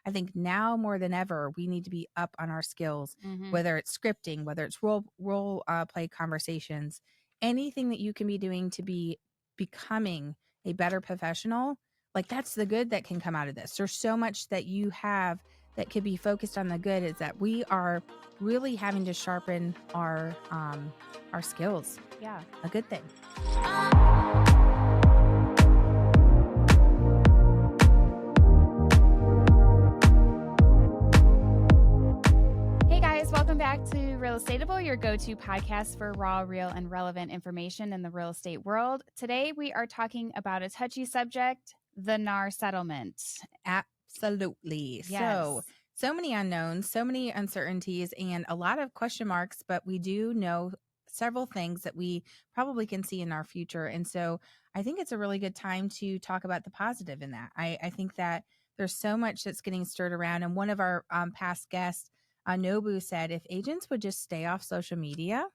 I think now more than ever, we need to be up on our skills, whether it's scripting, whether it's role play conversations, anything that you can be doing to be becoming a better professional. Like that's the good that can come out of this. There's so much that you have that could be focused on the good, is that we are really having to sharpen our skills. Yeah. A good thing. Hey guys, welcome back to Realestatable, your go-to podcast for raw, real, and relevant information in the real estate world. Today we are talking about a touchy subject, the NAR settlement. Absolutely. Yes. So many unknowns, so many uncertainties, and a lot of question marks, but we do know several things that we probably can see in our future. And so I think it's a really good time to talk about the positive in that. I think that there's so much that's getting stirred around. And one of our past guests, Nobu, said if agents would just stay off social media,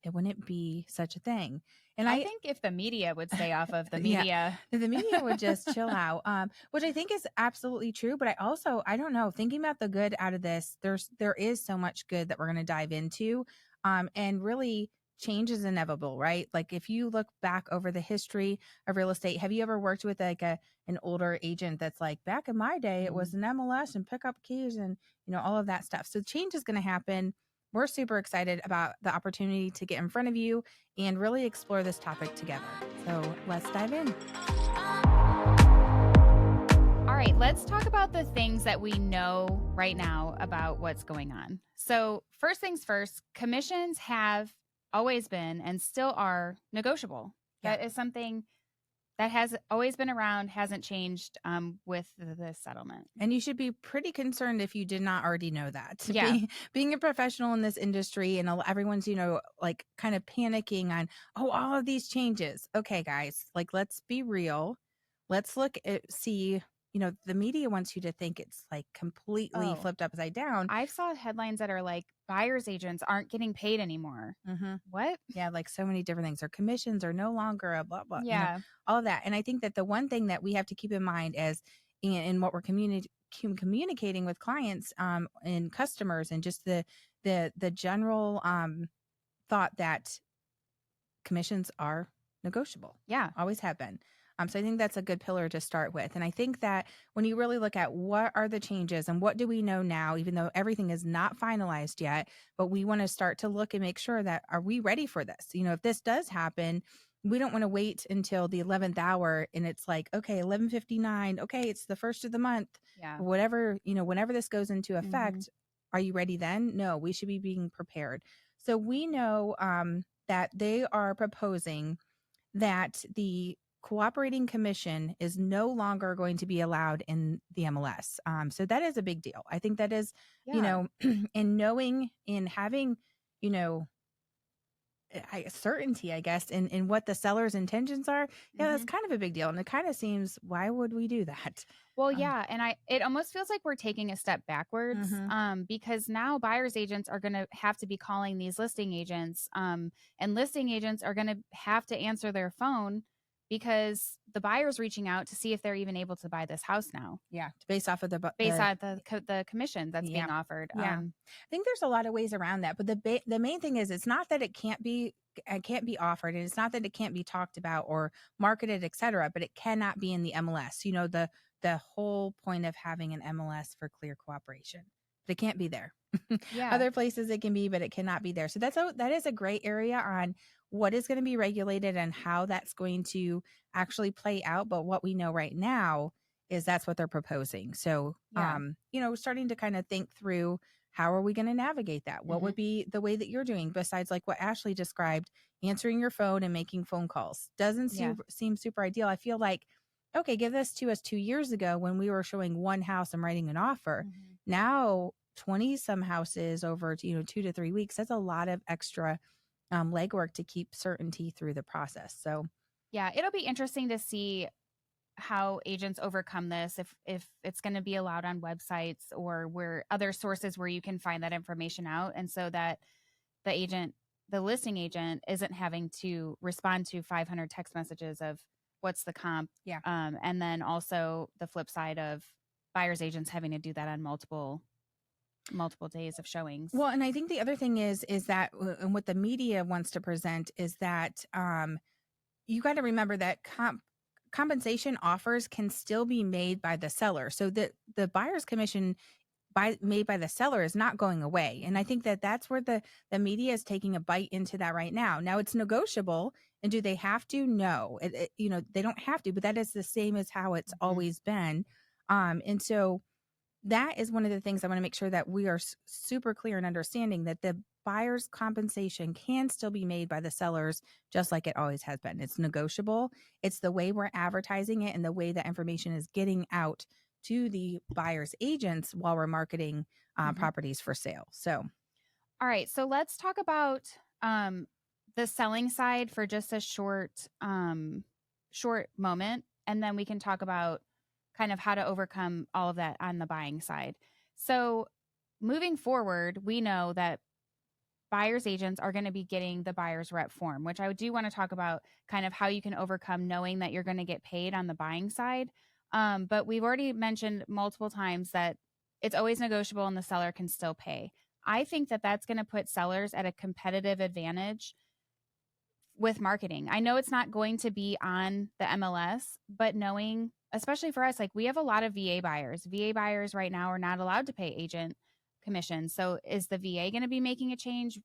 it wouldn't be such a thing. And I think if the media would stay off of the media, the media would just chill out, which I think is absolutely true. But I don't know, thinking about the good out of this, there is so much good that we're going to dive into, and really change is inevitable, right? Like if you look back over the history of real estate, have you ever worked with like an older agent that's like, back in my day, it was an MLS and pick up keys and, all of that stuff. So change is going to happen. We're super excited about the opportunity to get in front of you and really explore this topic together. So let's dive in. All right, let's talk about the things that we know right now about what's going on. So first things first, commissions have always been and still are negotiable. Yeah. That is something that has always been around, hasn't changed with the settlement. And you should be pretty concerned if you did not already know that. Yeah. Being a professional in this industry, and everyone's, like kind of panicking on, all of these changes. Okay, guys, like, let's be real. Let's see, the media wants you to think it's like completely flipped upside down. I saw headlines that are like buyer's agents aren't getting paid anymore. What? Yeah, like so many different things. Or commissions are no longer a blah, blah. Yeah. All of that. And I think that the one thing that we have to keep in mind is in what we're communicating with clients and customers, and just the general thought that commissions are negotiable. Yeah. Always have been. So I think that's a good pillar to start with. And I think that when you really look at what are the changes and what do we know now, even though everything is not finalized yet, but we want to start to look and make sure that, are we ready for this? If this does happen, we don't want to wait until the 11th hour and it's like, okay, 11:59. Okay, it's the first of the month. Yeah. Whatever, whenever this goes into effect, are you ready then? No, we should be being prepared. So we know that they are proposing that the cooperating commission is no longer going to be allowed in the MLS. So that is a big deal. I think that is, in knowing, in having, certainty, I guess, in what the seller's intentions are. Yeah, that's kind of a big deal. And it kind of seems, why would we do that? Well, yeah. And it almost feels like we're taking a step backwards because now buyer's agents are going to have to be calling these listing agents, and listing agents are going to have to answer their phone because the buyer's reaching out to see if they're even able to buy this house now. Yeah, based off of the commission that's being offered. Yeah, I think there's a lot of ways around that, but the main thing is, it's not that it can't be offered, and it's not that it can't be talked about or marketed, etc., but it cannot be in the MLS. The whole point of having an MLS for clear cooperation, but it can't be there. Yeah. Other places it can be, but it cannot be there. So that is a gray area on what is going to be regulated and how that's going to actually play out. But what we know right now is that's what they're proposing. So, starting to kind of think through, how are we going to navigate that? What would be the way that you're doing, besides like what Ashlee described, answering your phone and making phone calls? Doesn't seem super ideal. I feel like, okay, give this to us 2 years ago when we were showing one house and writing an offer. Now, 20 some houses over 2 to 3 weeks. That's a lot of extra legwork to keep certainty through the process. So yeah, it'll be interesting to see how agents overcome this, if it's going to be allowed on websites or where other sources where you can find that information out, and so that the listing agent isn't having to respond to 500 text messages of what's the comp. Yeah. And then also the flip side of buyer's agents having to do that on multiple days of showings. Well, and I think the other thing is that and what the media wants to present is that you got to remember that compensation offers can still be made by the seller. So the buyer's commission made by the seller is not going away. And I think that that's where the media is taking a bite into that right now. Now it's negotiable. And do they have to? No, they don't have to, but that is the same as how it's always been. And so that is one of the things I want to make sure that we are super clear in understanding that the buyer's compensation can still be made by the sellers just like it always has been. It's negotiable. It's the way we're advertising it and the way that information is getting out to the buyer's agents while we're marketing properties for sale. So, all right. So let's talk about the selling side for just a short moment, and then we can talk about kind of how to overcome all of that on the buying side. So moving forward, we know that buyer's agents are going to be getting the buyer's rep form, which I do want to talk about kind of how you can overcome knowing that you're going to get paid on the buying side. But we've already mentioned multiple times that it's always negotiable and the seller can still pay. I think that that's going to put sellers at a competitive advantage with marketing. I know it's not going to be on the MLS, but knowing, especially for us, like we have a lot of VA buyers. VA buyers right now are not allowed to pay agent commission. So is the VA going to be making a change?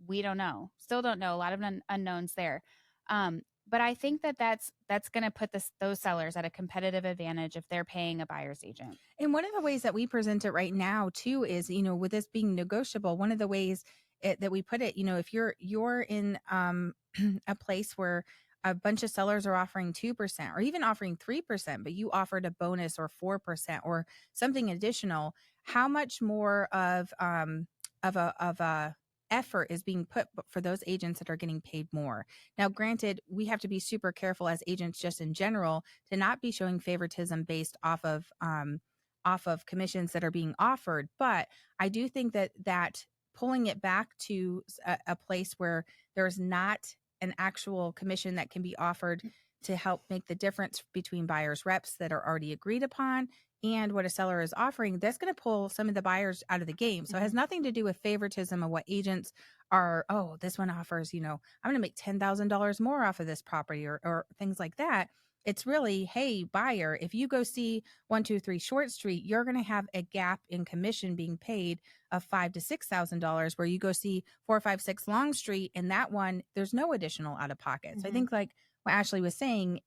We don't know. Still don't know. A lot of unknowns there. But I think that that's going to put those sellers at a competitive advantage if they're paying a buyer's agent. And one of the ways that we present it right now too is, with this being negotiable, one of the ways that we put it, if you're in a place where a bunch of sellers are offering 2% or even offering 3%, but you offered a bonus or 4% or something additional, how much more of a effort is being put for those agents that are getting paid more. Now, granted, we have to be super careful as agents just in general to not be showing favoritism based off of commissions that are being offered. But I do think that pulling it back to a place where there's not an actual commission that can be offered to help make the difference between buyers reps that are already agreed upon and what a seller is offering, that's going to pull some of the buyers out of the game. So it has nothing to do with favoritism of what agents are. Oh, this one offers, I'm going to make $10,000 more off of this property or things like that. It's really, hey, buyer, if you go see 123 Short Street, you're going to have a gap in commission being paid of $5,000 to $6,000, where you go see 456 Long Street, and that one, there's no additional out of pocket. So I think like what Ashlee was saying,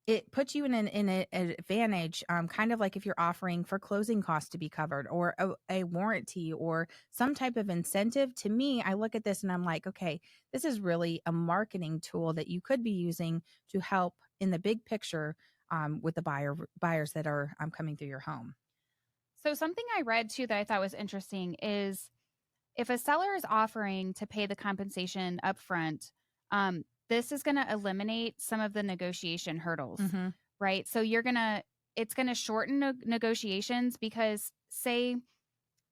it puts you in an advantage, kind of like if you're offering for closing costs to be covered or a warranty or some type of incentive. To me, I look at this and I'm like, okay, this is really a marketing tool that you could be using to help in the big picture with the buyers that are coming through your home. So something I read too that I thought was interesting is if a seller is offering to pay the compensation upfront, this is going to eliminate some of the negotiation hurdles, right? So it's going to shorten negotiations because say,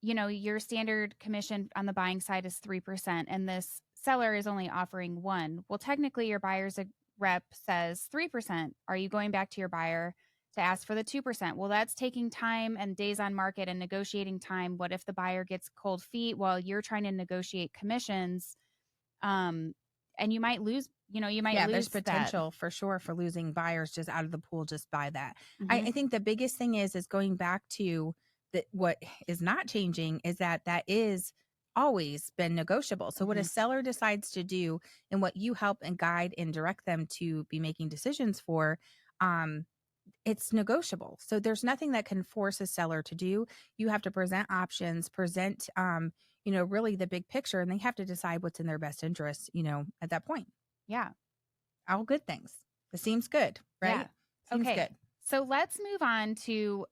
your standard commission on the buying side is 3% and this seller is only offering 1%. Well, technically your buyer's rep says 3%. Are you going back to your buyer to ask for the 2%? Well, that's taking time and days on market and negotiating time. What if the buyer gets cold feet while you're trying to negotiate commissions? And you might lose, lose there's potential for sure for losing buyers just out of the pool just by that. I think the biggest thing is going back to what is not changing is that is always been negotiable. So what a seller decides to do and what you help and guide and direct them to be making decisions for, it's negotiable. So there's nothing that can force a seller to do. You have to present options, present, really the big picture, and they have to decide what's in their best interest, at that point. Yeah. All good things. It seems good, right? Yeah. Seems okay. good. So let's move on to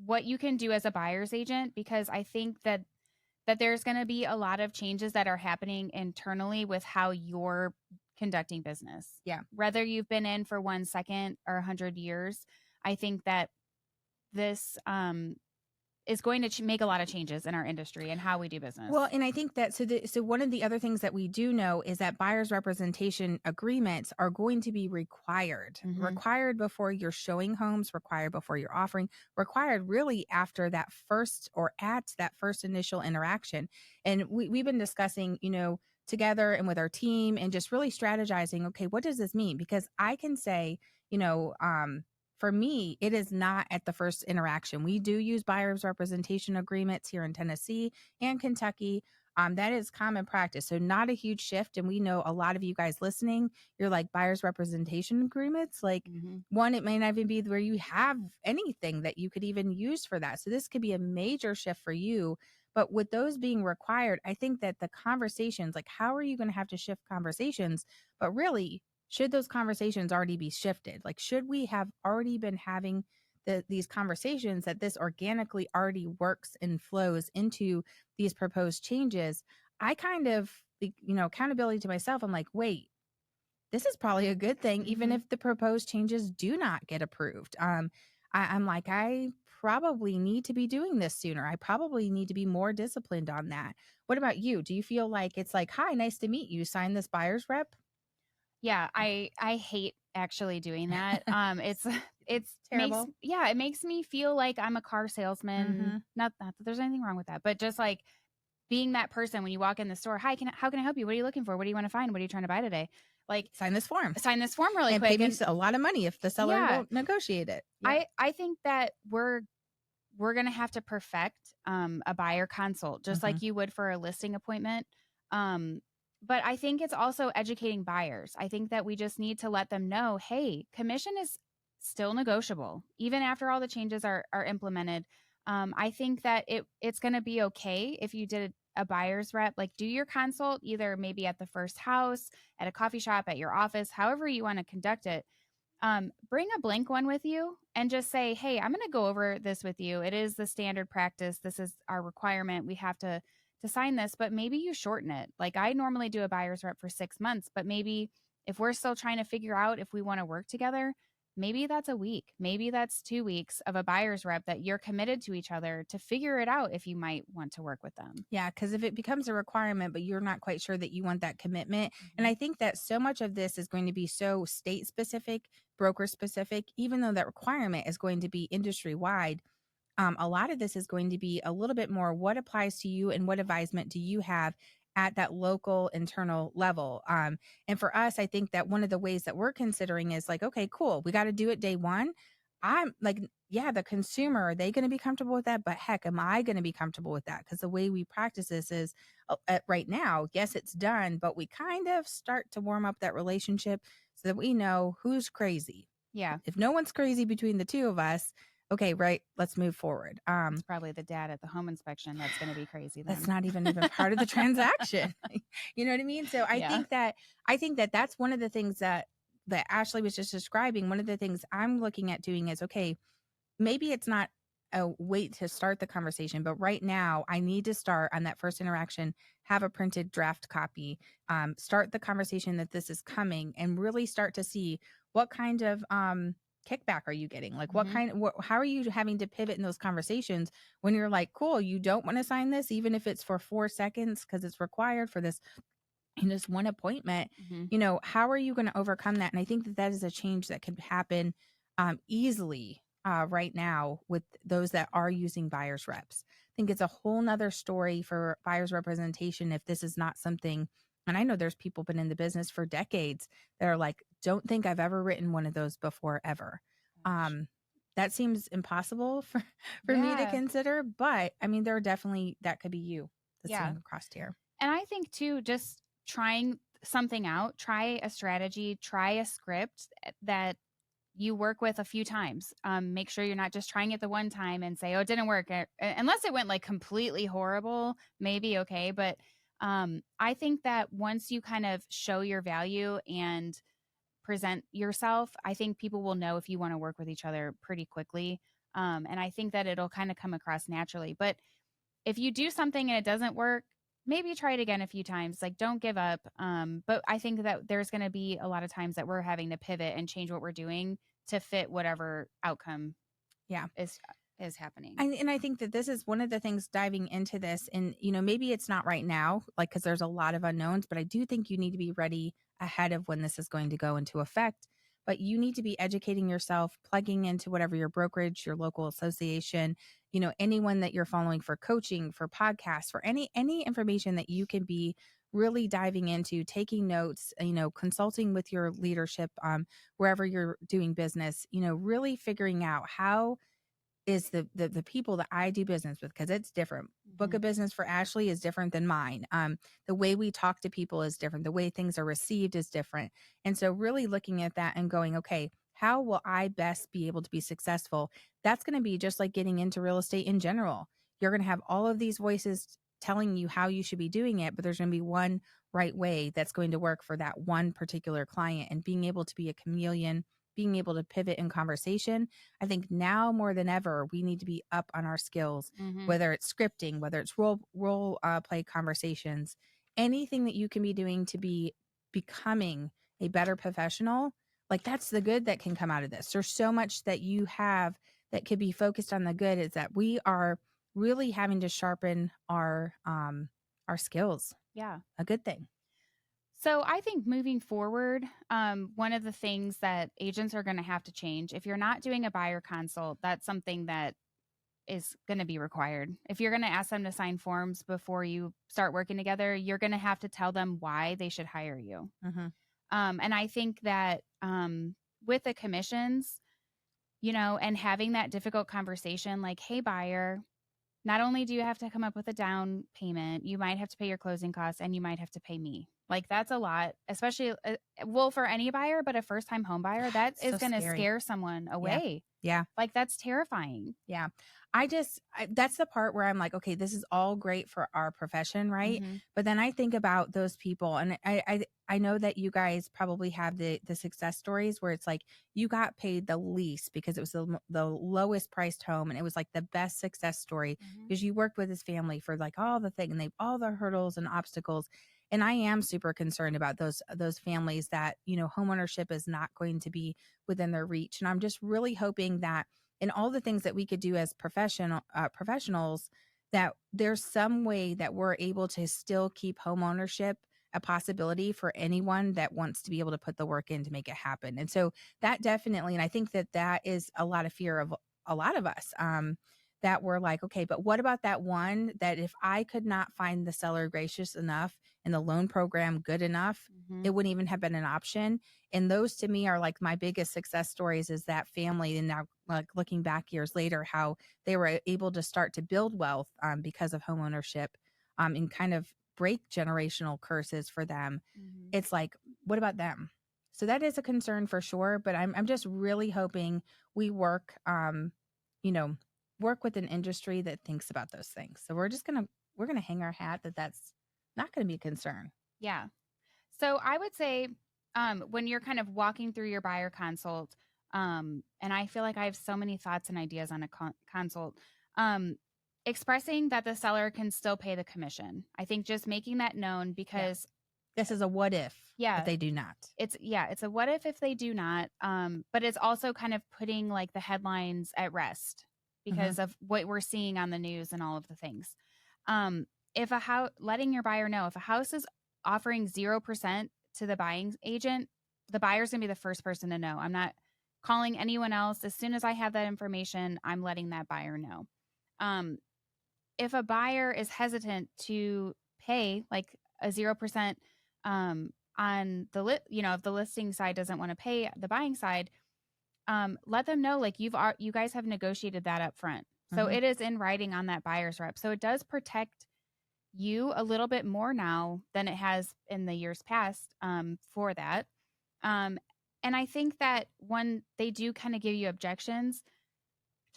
what you can do as a buyer's agent, because I think that there's going to be a lot of changes that are happening internally with how you're conducting business. Yeah. Whether you've been in for 1 second or 100 years, I think that this is going to make a lot of changes in our industry and how we do business. Well, and I think that so one of the other things that we do know is that buyer's representation agreements are going to be required. Required before you're showing homes, required before you're offering, required really after that first or at that first initial interaction. And we've been discussing, together and with our team and just really strategizing, okay, what does this mean? Because I can say, for me, it is not at the first interaction. We do use buyer's representation agreements here in Tennessee and Kentucky. That is common practice. So not a huge shift. And we know a lot of you guys listening, you're like buyer's representation agreements. Like one, it may not even be where you have anything that you could even use for that. So this could be a major shift for you. But with those being required, I think that the conversations, like how are you going to have to shift conversations? But really, should those conversations already be shifted? Like, should we have already been having these conversations that this organically already works and flows into these proposed changes? I kind of, accountability to myself, I'm like, wait, this is probably a good thing, even if the proposed changes do not get approved. I'm like, I probably need to be doing this sooner. I probably need to be more disciplined on that. What about you? Do you feel like it's like, hi, nice to meet you, sign this buyer's rep? Yeah, I hate actually doing that. It's terrible. It makes me feel like I'm a car salesman. Not that there's anything wrong with that, but just like being that person when you walk in the store. Hi, how can I help you? What are you looking for? What do you want to find? What are you trying to buy today? Like sign this form really and quick. pay me a lot of money if the seller won't negotiate it. Yep. I think that we're going to have to perfect a buyer consult just like you would for a listing appointment. But I think it's also educating buyers. I think that we just need to let them know, hey, commission is still negotiable, even after all the changes are implemented. I think that it's going to be okay if you did a buyer's rep, like do your consult, either maybe at the first house, at a coffee shop, at your office, however you want to conduct it. Bring a blank one with you and just say, hey, I'm going to go over this with you. It is the standard practice. This is our requirement. We have to sign this, but maybe you shorten it. Like I normally do a buyer's rep for 6 months, but maybe if we're still trying to figure out if we want to work together, maybe that's a week, maybe that's 2 weeks of a buyer's rep that you're committed to each other to figure it out if you might want to work with them. Yeah, because if it becomes a requirement, but you're not quite sure that you want that commitment. And I think that so much of this is going to be so state specific, broker specific, even though that requirement is going to be industry wide. A lot of this is going to be a little bit more what applies to you and what advisement do you have at that local internal level. And for us, I think that one of the ways that we're considering is like, okay, cool, we got to do it day one. I'm like, yeah, the consumer, are they going to be comfortable with that? But heck, am I going to be comfortable with that? Because the way we practice this is right now, yes, it's done, but we kind of start to warm up that relationship so that we know who's crazy. Yeah. If no one's crazy between the two of us, okay, right, let's move forward. It's probably the dad at the home inspection that's going to be crazy then. That's not even part of the transaction. You know what I mean? So I think that that's one of the things that Ashlee was just describing. One of the things I'm looking at doing is, okay, maybe it's not a wait to start the conversation, but right now I need to start on that first interaction, have a printed draft copy, start the conversation that this is coming, and really start to see what kind of kickback are you getting? Like how are you having to pivot in those conversations when you're like, cool, you don't want to sign this, even if it's for 4 seconds because it's required for this in this one appointment. How are you going to overcome that? And I think that is a change that could happen easily right now with those that are using buyer's reps. I think it's a whole nother story for buyer's representation if this is not something. And I know there's people been in the business for decades that are like, don't think I've ever written one of those before ever. That seems impossible for me to consider, but I mean, there are definitely, that could be you that's sitting across here. And I think too, just trying something out, try a strategy, try a script that you work with a few times. Make sure you're not just trying it the one time and say, oh, it didn't work. Unless it went like completely horrible, maybe okay. But I think that once you kind of show your value and present yourself, I think people will know if you want to work with each other pretty quickly. And I think that it'll kind of come across naturally. But if you do something and it doesn't work, maybe try it again a few times. Like, don't give up. But I think that there's going to be a lot of times that we're having to pivot and change what we're doing to fit whatever outcome is is happening. And I think that this is one of the things diving into this, and maybe it's not right now, like, because there's a lot of unknowns, but I do think you need to be ready ahead of when this is going to go into effect. But you need to be educating yourself, plugging into whatever your brokerage, your local association, anyone that you're following for coaching, for podcasts, for any information that you can be really diving into, taking notes, consulting with your leadership, wherever you're doing business, really figuring out how is the people that I do business with, because it's different. Book of business for Ashlee is different than mine. The way we talk to people is different. The way things are received is different. And so really looking at that and going, okay, how will I best be able to be successful? That's going to be just like getting into real estate in general. You're going to have all of these voices telling you how you should be doing it, but there's going to be one right way that's going to work for that one particular client. And being able to be a chameleon, being able to pivot in conversation. I think now more than ever, we need to be up on our skills, whether it's scripting, whether it's role play conversations, anything that you can be doing to be becoming a better professional. Like, that's the good that can come out of this. There's so much that you have that could be focused on the good, is that we are really having to sharpen our skills. Yeah. A good thing. So I think moving forward, one of the things that agents are going to have to change, if you're not doing a buyer consult, that's something that is going to be required. If you're going to ask them to sign forms before you start working together, you're going to have to tell them why they should hire you. And I think that with the commissions, and having that difficult conversation like, hey, buyer, not only do you have to come up with a down payment, you might have to pay your closing costs and you might have to pay me. Like, that's a lot, especially, for any buyer, but a first time home buyer, that is going to scare someone away. Yeah. Like, that's terrifying. Yeah. That's the part where I'm like, okay, this is all great for our profession, right? But then I think about those people, and I know that you guys probably have the success stories where it's like you got paid the least because it was the lowest priced home, and it was like the best success story because you worked with his family for like all the thing, and all the hurdles and obstacles. And I am super concerned about those families that, homeownership is not going to be within their reach. And I'm just really hoping that in all the things that we could do as professionals, that there's some way that we're able to still keep homeownership a possibility for anyone that wants to be able to put the work in to make it happen. And so that definitely, and I think that is a lot of fear of a lot of us, that we're like, okay, but what about that one that if I could not find the seller gracious enough and the loan program good enough, it wouldn't even have been an option. And those to me are like my biggest success stories, is that family. And now, like, looking back years later, how they were able to start to build wealth because of home ownership, and kind of break generational curses for them. It's like, what about them? So that is a concern for sure. But I'm just really hoping we work with an industry that thinks about those things. So we're going to hang our hat that's not going to be a concern. Yeah. So I would say, when you're kind of walking through your buyer consult, and I feel like I have so many thoughts and ideas on a consult, expressing that the seller can still pay the commission. I think just making that known, because this is a what if they do not. It's a what if they do not. But it's also kind of putting like the headlines at rest because of what we're seeing on the news and all of the things. If a house, letting your buyer know if a house is offering 0% to the buying agent, the buyer's gonna be the first person to know. I'm not calling anyone else. As soon as I have that information, I'm letting that buyer know. If a buyer is hesitant to pay like a 0%, on the if the listing side doesn't want to pay the buying side, let them know like you guys have negotiated that up front. So it is in writing on that buyer's rep. So it does protect you a little bit more now than it has in the years past, for that. And I think that when they do kind of give you objections,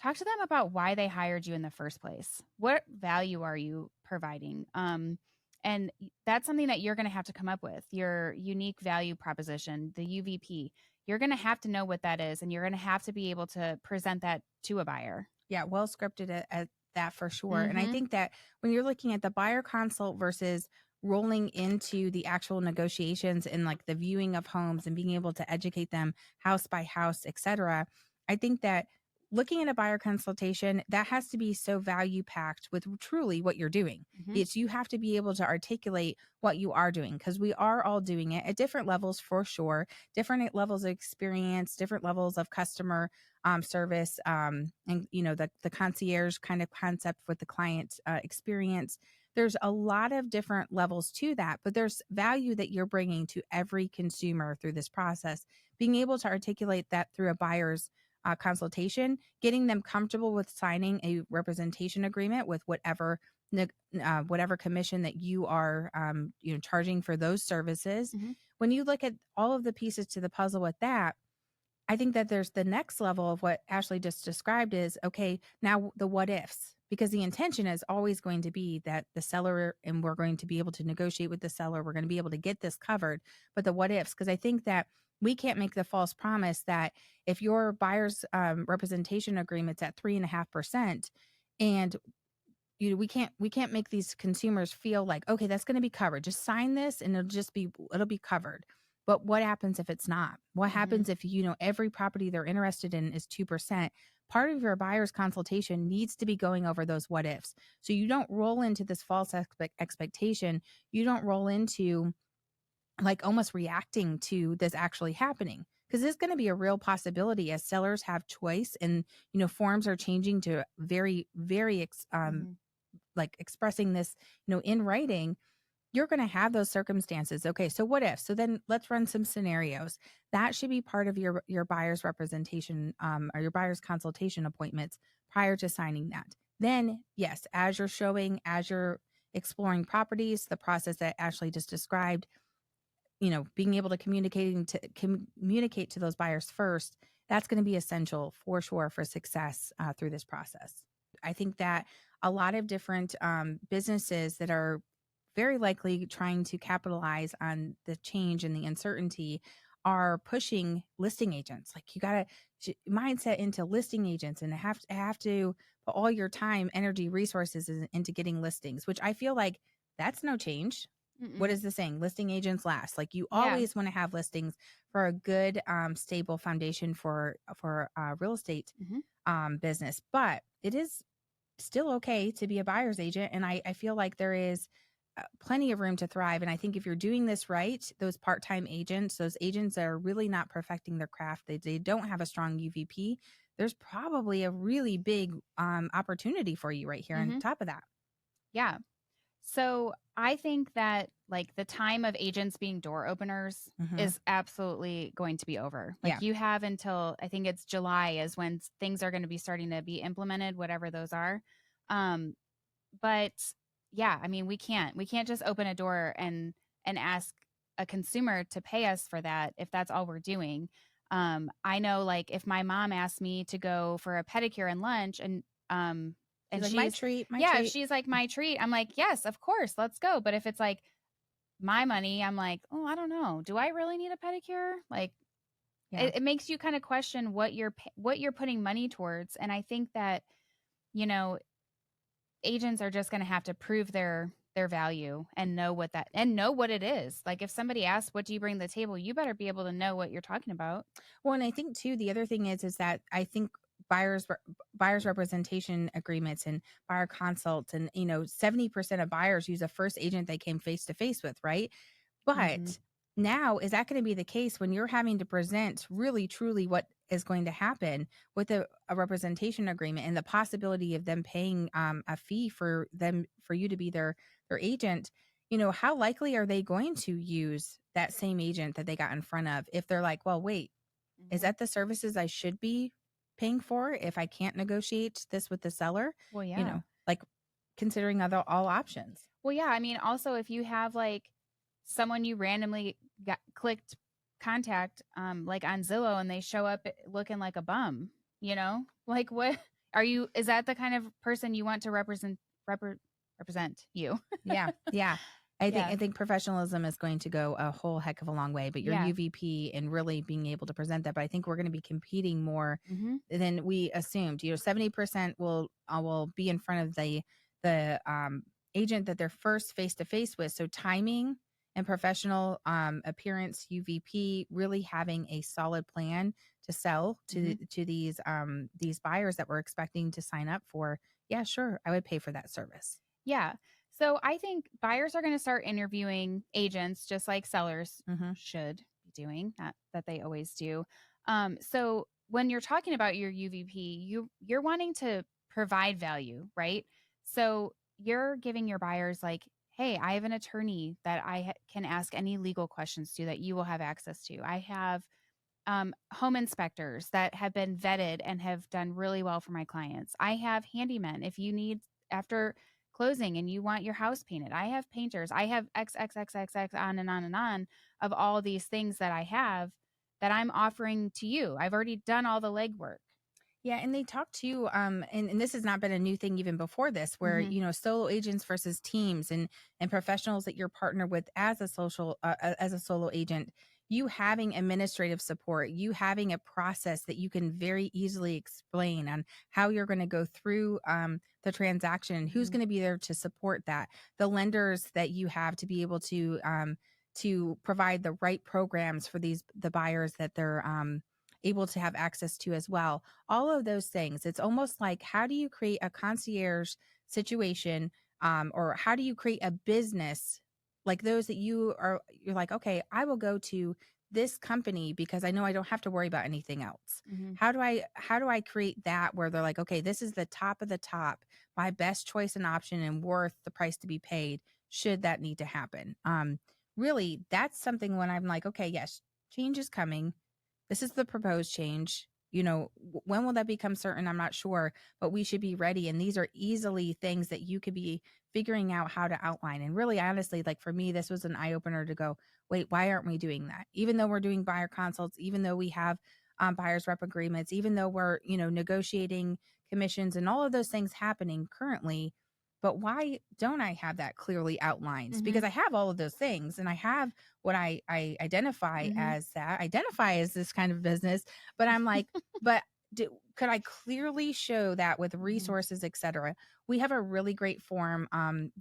talk to them about why they hired you in the first place. What value are you providing? And that's something that you're going to have to come up with, your unique value proposition, the UVP. You're going to have to know what that is, and you're going to have to be able to present that to a buyer. Yeah, well scripted at that for sure. And I think that when you're looking at the buyer consult versus rolling into the actual negotiations and like the viewing of homes and being able to educate them house by house, etc., I think that looking at a buyer consultation, that has to be so value packed with truly what you're doing. Mhm. It's you have to be able to articulate what you are doing, because we are all doing it at different levels for sure, different levels of experience, different levels of customer service, and the concierge kind of concept with the client experience. There's a lot of different levels to that, but there's value that you're bringing to every consumer through this process. Being able to articulate that through a buyer's consultation, getting them comfortable with signing a representation agreement with whatever commission that you are charging for those services. Mhm. When you look at all of the pieces to the puzzle with that, I think that there's the next level of what Ashlee just described is, okay, now the what ifs, because the intention is always going to be that the seller, and we're going to be able to negotiate with the seller. We're going to be able to get this covered. But the what ifs, because I think that we can't make the false promise that if your buyer's representation agreement's at 3.5%, and we can't make these consumers feel like, okay, that's going to be covered. Just sign this and it'll be covered. But what happens if it's not? What Mhm. happens if every property they're interested in is 2%? Part of your buyer's consultation needs to be going over those what ifs. So you don't roll into this false expectation. You don't roll into like almost reacting to this actually happening, because there's going to be a real possibility as sellers have choice, and forms are changing to very very Mhm. like expressing this, in writing. You're going to have those circumstances. Okay, so what if? So then let's run some scenarios. That should be part of your buyer's representation, or your buyer's consultation appointments prior to signing that. Then, yes, as you're exploring properties, the process that Ashlee just described, being able to communicate to those buyers first, that's going to be essential for sure for success through this process. I think that a lot of different businesses that are very likely trying to capitalize on the change and the uncertainty are pushing listing agents. Like, you got to mindset into listing agents, and have to put all your time, energy, resources into getting listings, which I feel like that's no change. What Mm-mm. is the saying? Listing agents last. Like, you Yeah. always want to have listings for a good, stable foundation for real estate Mhm. business. But it is still okay to be a buyer's agent, and I feel like there is plenty of room to thrive. And I think if you're doing this right, those part-time agents, those agents that are really not perfecting their craft, they don't have a strong UVP. There's probably a really big opportunity for you right here on Mhm. top of that. Yeah. So I think that like the time of agents being door openers Hmm. is absolutely going to be over. Yeah. Like you have until I think it's July is when things are going to be starting to be implemented, whatever those are. Um, but yeah, I mean we can't just open a door and ask a consumer to pay us for that if that's all we're doing. I know like if my mom asked me to go for a pedicure and lunch um She's and like, my treat, my yeah, if treat. she's like my treat, I'm like, yes, of course, let's go. But if it's like my money, I'm like, oh, I don't know. Do I really need a pedicure? Like Yeah. it makes you kind of question what you're putting money towards. And I think that, you know, agents are just going to have to prove their value and know what it is. Like if somebody asks, what do you bring to the table? You better be able to know what you're talking about. Well, and I think too, the other thing is that I think buyers buyers representation agreements and buyer consults, and 70% of buyers use a first agent they came face to face with, right? Hmm. But now, is that going to be the case when you're having to present really truly what is going to happen with a representation agreement, and the possibility of them paying a fee for you to be their agent? How likely are they going to use that same agent that they got in front of if they're like, well, wait, is Hmm. that the services I should be paying for if I can't negotiate this with the seller? Well, yeah. Like, considering other all options. Well, yeah. I mean, also, if you have like someone you randomly clicked contact, like on Zillow, and they show up looking like a bum, like what are you? Is that the kind of person you want to represent you? Yeah, yeah. I think Yeah, I think professionalism is going to go a whole heck of a long way, but your yeah. UVP and really being able to present that. But I think we're going to be competing more Hmm. than we assumed. 70% will be in front of the agent that they're first face to face with. So timing and professional appearance, UVP, really having a solid plan to sell to these buyers that we're expecting to sign up for, yeah, sure, I would pay for that service. Yeah. So I think buyers are going to start interviewing agents just like sellers Mhm. should be doing, not that they always do. So when you're talking about your UVP, you're wanting to provide value, right? So you're giving your buyers like, hey, I have an attorney that can ask any legal questions to that you will have access to. I have home inspectors that have been vetted and have done really well for my clients. I have handymen. If you need after closing and you want your house painted, I have painters. I have XXXXX on and on and on of all these things that I have that I'm offering to you. I've already done all the legwork. Yeah, and they talk to and this has not been a new thing even before this, where Mm-hmm. solo agents versus teams and professionals that you're partnered with as a as a solo agent, you having administrative support, you having a process that you can very easily explain on how you're going to go through the transaction, who's Mm-hmm. going to be there to support that, the lenders that you have to be able to provide the right programs for the buyers that they're able to have access to as well, all of those things. It's almost like, how do you create a concierge situation, or how do you create a business like those that you're like, okay, I will go to this company because I know I don't have to worry about anything else. Mm-hmm. How do I create that where they're like, okay, this is the top of the top, my best choice and option and worth the price to be paid should that need to happen. Really, that's something when I'm like, okay, yes, change is coming, this is the proposed change. When will that become certain? I'm not sure, but we should be ready. And these are easily things that you could be figuring out how to outline. And really, honestly, like for me, this was an eye opener to go, wait, why aren't we doing that? Even though we're doing buyer consults, even though we have buyer's rep agreements, even though we're, negotiating commissions and all of those things happening currently, but why don't I have that clearly outlined? Mm-hmm. Because I have all of those things and I have what I Mm-hmm. identify as this kind of business, but I'm like, but could I clearly show that with Mm-hmm. resources, et cetera? We have a really great form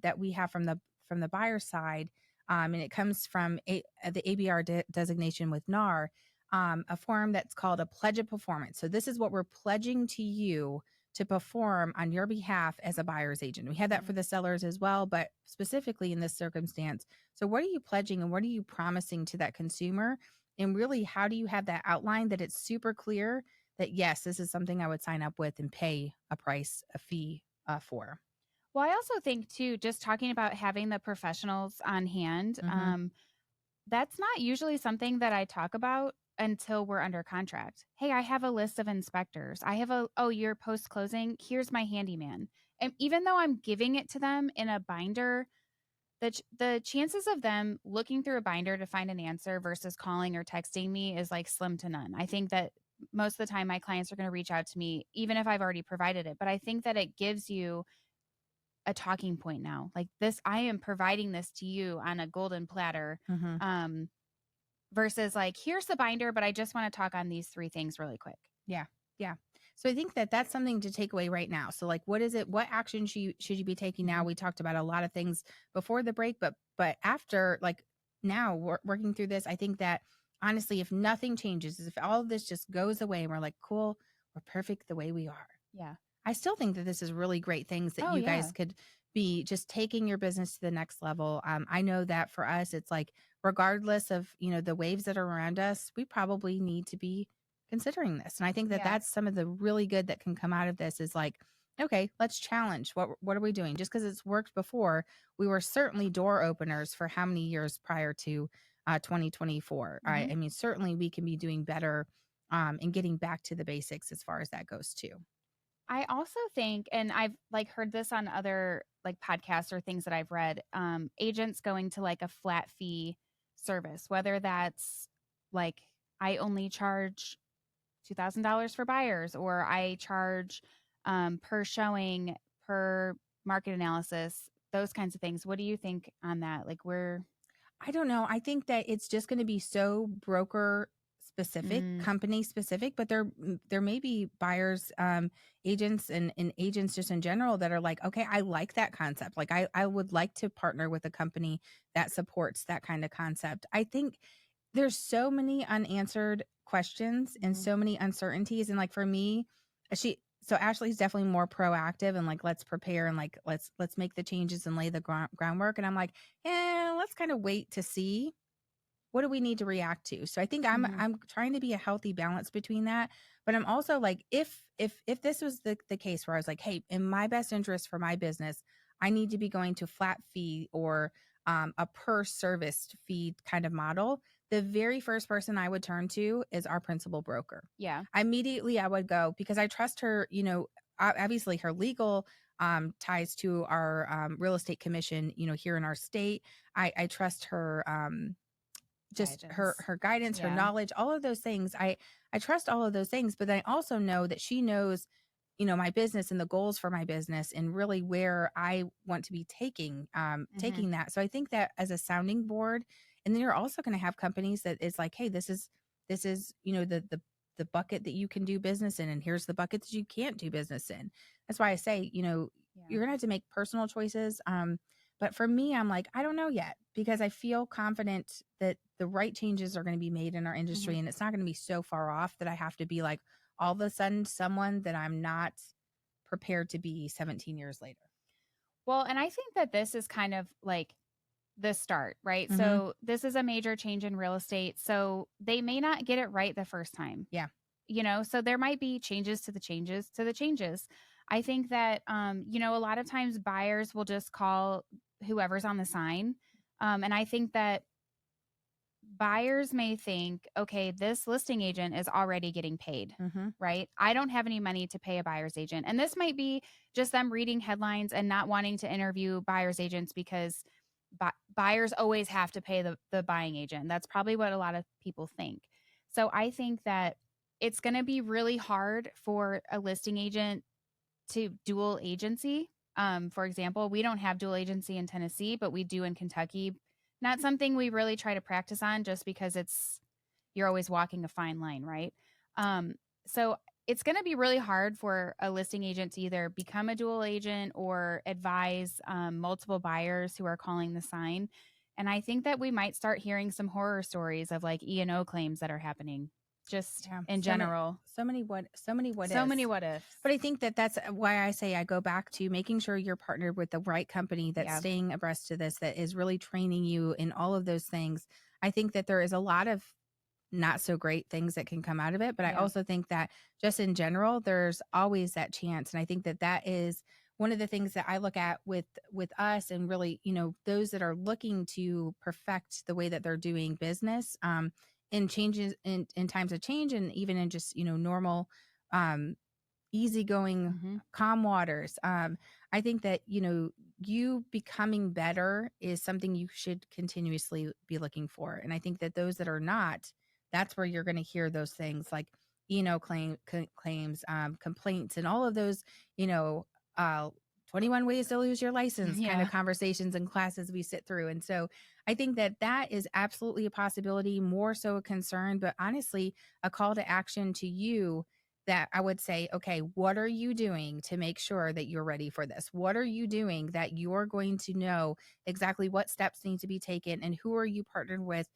that we have from the buyer side, and it comes from the ABR designation with NAR, a form that's called a pledge of performance. So this is what we're pledging to you to perform on your behalf as a buyer's agent. We had that Mm-hmm. for the sellers as well, but specifically in this circumstance. So what are you pledging and what are you promising to that consumer? And really, how do you have that outline that it's super clear that, yes, this is something I would sign up with and pay a fee for? Well, I also think too, just talking about having the professionals on hand, Mm-hmm. that's not usually something that I talk about until we're under contract. Hey, I have a list of inspectors. Oh, you're post closing. Here's my handyman. And even though I'm giving it to them in a binder, the chances of them looking through a binder to find an answer versus calling or texting me is like slim to none. I think that most of the time my clients are going to reach out to me, even if I've already provided it. But I think that it gives you a talking point now. Like this, I am providing this to you on a golden platter. Mm-hmm. Um, versus like, here's the binder, but I just want to talk on these three things really quick. Yeah. Yeah. So I think that that's something to take away right now. So like, what is it? What action should you be taking now? Mhm. We talked about a lot of things before the break, but after, like, now working through this, I think that honestly, if nothing changes, if all of this just goes away and we're like, cool, we're perfect the way we are, Yeah. I still think that this is really great things that Oh, you guys yeah. could be just taking your business to the next level. I know that for us, it's like, regardless of, the waves that are around us, we probably need to be considering this. And I think that Yeah. that's some of the really good that can come out of this is like, okay, let's challenge what are we doing? Just because it's worked before, we were certainly door openers for how many years prior to 2024. Mhm. I mean, certainly we can be doing better and getting back to the basics as far as that goes too. I also think, and I've like heard this on other like podcasts or things that I've read, agents going to like a flat fee service, whether that's like I only charge $2,000 for buyers, or I charge per showing, per market analysis, those kinds of things. What do you think on that? Like, we're I don't know. I think that it's just going to be so broker specific, company specific, but there may be buyers, agents and agents just in general that are like, okay, I like that concept. Like I would like to partner with a company that supports that kind of concept. I think there's so many unanswered questions and so many uncertainties. And like for me, so Ashley's definitely more proactive and like, let's prepare and like, let's make the changes and lay the groundwork. And I'm like, let's kind of wait to see what do we need to react to. So I think I'm trying to be a healthy balance between that. But I'm also like, if this was the case where I was like, hey, in my best interest for my business, I need to be going to flat fee or a per service fee kind of model. The very first person I would turn to is our principal broker. Yeah. Immediately I would go because I trust her, obviously her legal ties to our real estate commission, here in our state. I trust her just Guidance. her guidance, her Yeah. knowledge, all of those things. I trust all of those things, but I also know that she knows, my business and the goals for my business and really where I want to be taking that. So I think that as a sounding board, and then you're also going to have companies that is like, hey, this is, the bucket that you can do business in, and here's the buckets you can't do business in. That's why I say, you're gonna have to make personal choices. But for me, I'm like, I don't know yet because I feel confident that the right changes are going to be made in our industry, and it's not going to be so far off that I have to be like all of a sudden someone that I'm not prepared to be 17 years later. Well, and I think that this is kind of like the start, right? So this is a major change in real estate. So they may not get it right the first time. Yeah. So there might be changes to the changes to the changes. I think that, a lot of times buyers will just call whoever's on the sign. And I think that buyers may think, okay, this listing agent is already getting paid, right? I don't have any money to pay a buyer's agent. And this might be just them reading headlines and not wanting to interview buyer's agents because buyers always have to pay the buying agent. That's probably what a lot of people think. So I think that it's going to be really hard for a listing agent to dual agency. For example, we don't have dual agency in Tennessee, but we do in Kentucky. Not something we really try to practice on just because you're always walking a fine line, right? So it's going to be really hard for a listing agent to either become a dual agent or advise multiple buyers who are calling the sign. And I think that we might start hearing some horror stories of like E&O claims that are happening just in general. So many what ifs. But I think that's why I say I go back to making sure you're partnered with the right company that's staying abreast to this, that is really training you in all of those things. I think that there is a lot of not so great things that can come out of it. But I also think that just in general, there's always that chance. And I think that is one of the things that I look at with us and really, those that are looking to perfect the way that they're doing business, in changes in times of change, and even in just, normal, easygoing, calm waters. I think that, you becoming better is something you should continuously be looking for. And I think that those that are not, that's where you're going to hear those things like, claims, complaints, and all of those, 21 ways to lose your license kind of conversations and classes we sit through. And so I think that is absolutely a possibility, more so a concern, but honestly, a call to action to you, that I would say, okay, what are you doing to make sure that you're ready for this? What are you doing that you're going to know exactly what steps need to be taken, and who are you partnered with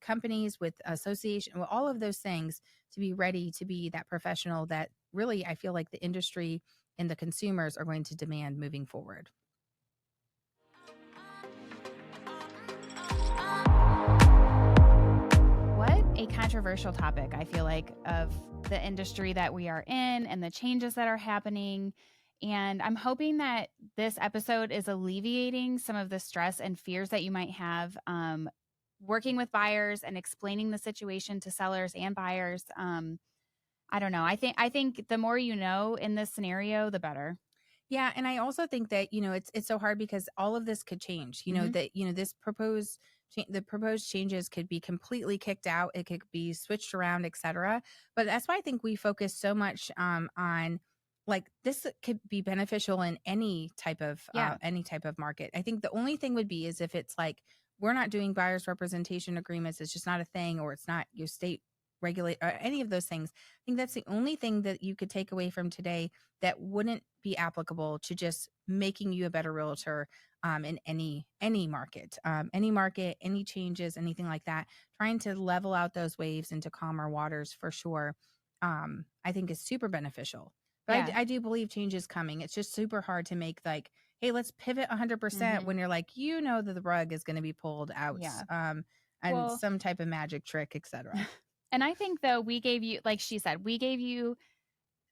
companies, with association, with all of those things, to be ready to be that professional that really I feel like the industry and the consumers are going to demand moving forward. What a controversial topic, I feel like, of the industry that we are in and the changes that are happening. And I'm hoping that this episode is alleviating some of the stress and fears that you might have working with buyers and explaining the situation to sellers and buyers. I don't know. I think the more you know in this scenario, the better. Yeah, and I also think that, it's so hard because all of this could change. That this the proposed changes could be completely kicked out. It could be switched around, etc. But that's why I think we focus so much on, like, this could be beneficial in any type of market. I think the only thing would be is if it's like we're not doing buyers representation agreements, it's just not a thing, or it's not your state regulate or any of those things. I think that's the only thing that you could take away from today that wouldn't be applicable to just making you a better realtor in any market, any changes, anything like that. Trying to level out those waves into calmer waters for sure. I think is super beneficial. But Yeah. I do believe change is coming. It's just super hard to make like, hey, let's pivot 100% Mhm. when you're like, that the rug is going to be pulled out, Yeah. and Well, some type of magic trick, etc. and I think though we gave you, like she said, we gave you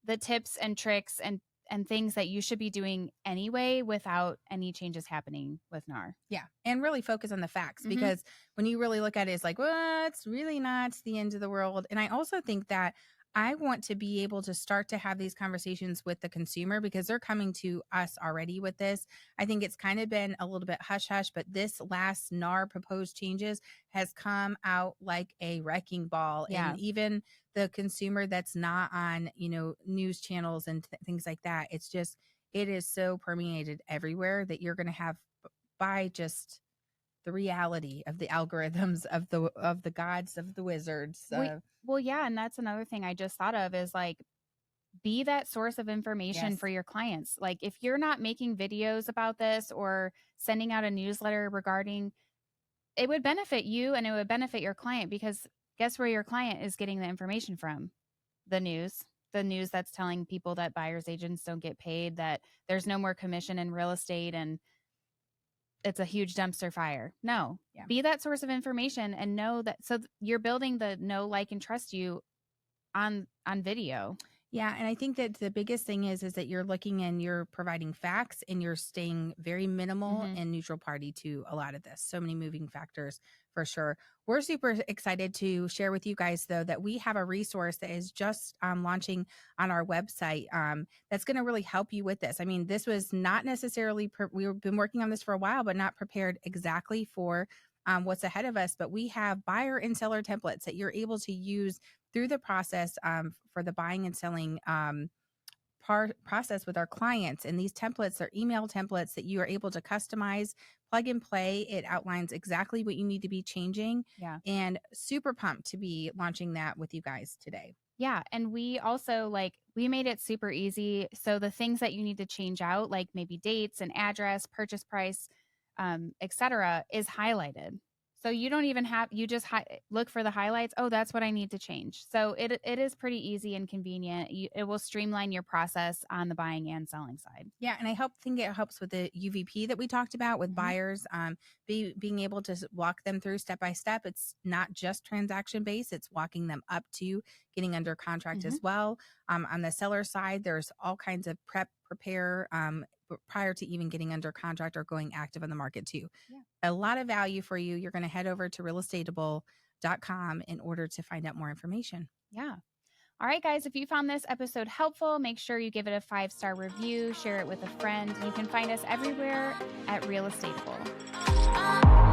the tips and tricks and things that you should be doing anyway without any changes happening with NAR. Yeah. And really focus on the facts, Mhm. because when you really look at it, it's like, well, it's really not the end of the world. And I also think that I want to be able to start to have these conversations with the consumer because they're coming to us already with this. I think it's kind of been a little bit hush hush, but this last NAR proposed changes has come out like a wrecking ball. Yeah. And even the consumer that's not on, news channels and things like that, it is so permeated everywhere that you're going to have by just the reality of the algorithms of the gods of the wizards. Well, yeah, and that's another thing I just thought of is like be that source of information Yes. for your clients. Like if you're not making videos about this or sending out a newsletter regarding, it would benefit you and it would benefit your client because guess where your client is getting the information from? The news. The news that's telling people that buyers agents don't get paid, that there's no more commission in real estate and it's a huge dumpster fire. No. Yeah. Be that source of information and know that you're building the know, like, and trust you on video. Yeah, and I think that the biggest thing is that you're looking and you're providing facts and you're staying very minimal and neutral party to a lot of this. So many moving factors for sure. We're super excited to share with you guys though that we have a resource that is just launching on our website that's going to really help you with this. I mean, this was not necessarily we've been working on this for a while, but not prepared exactly for what's ahead of us. But we have buyer and seller templates that you're able to use through the process for the buying and selling process with our clients. And these templates are email templates that you are able to customize, plug and play. It outlines exactly what you need to be changing. Yeah. And super pumped to be launching that with you guys today. Yeah. And we also we made it super easy. So the things that you need to change out, like maybe dates and address, purchase price, etc., is highlighted. So you don't even you just look for the highlights. Oh, that's what I need to change. So it is pretty easy and convenient. It will streamline your process on the buying and selling side. Yeah, and I think it helps with the UVP that we talked about with buyers, being able to walk them through step by step. It's not just transaction based; it's walking them up to getting under contract as well. On the seller side, there's all kinds of prepare prior to even getting under contract or going active on the market too. Yeah. A lot of value for you. You're going to head over to realestatable.com in order to find out more information. Yeah. All right, guys, if you found this episode helpful, make sure you give it a 5-star review, share it with a friend. You can find us everywhere at Realestatable.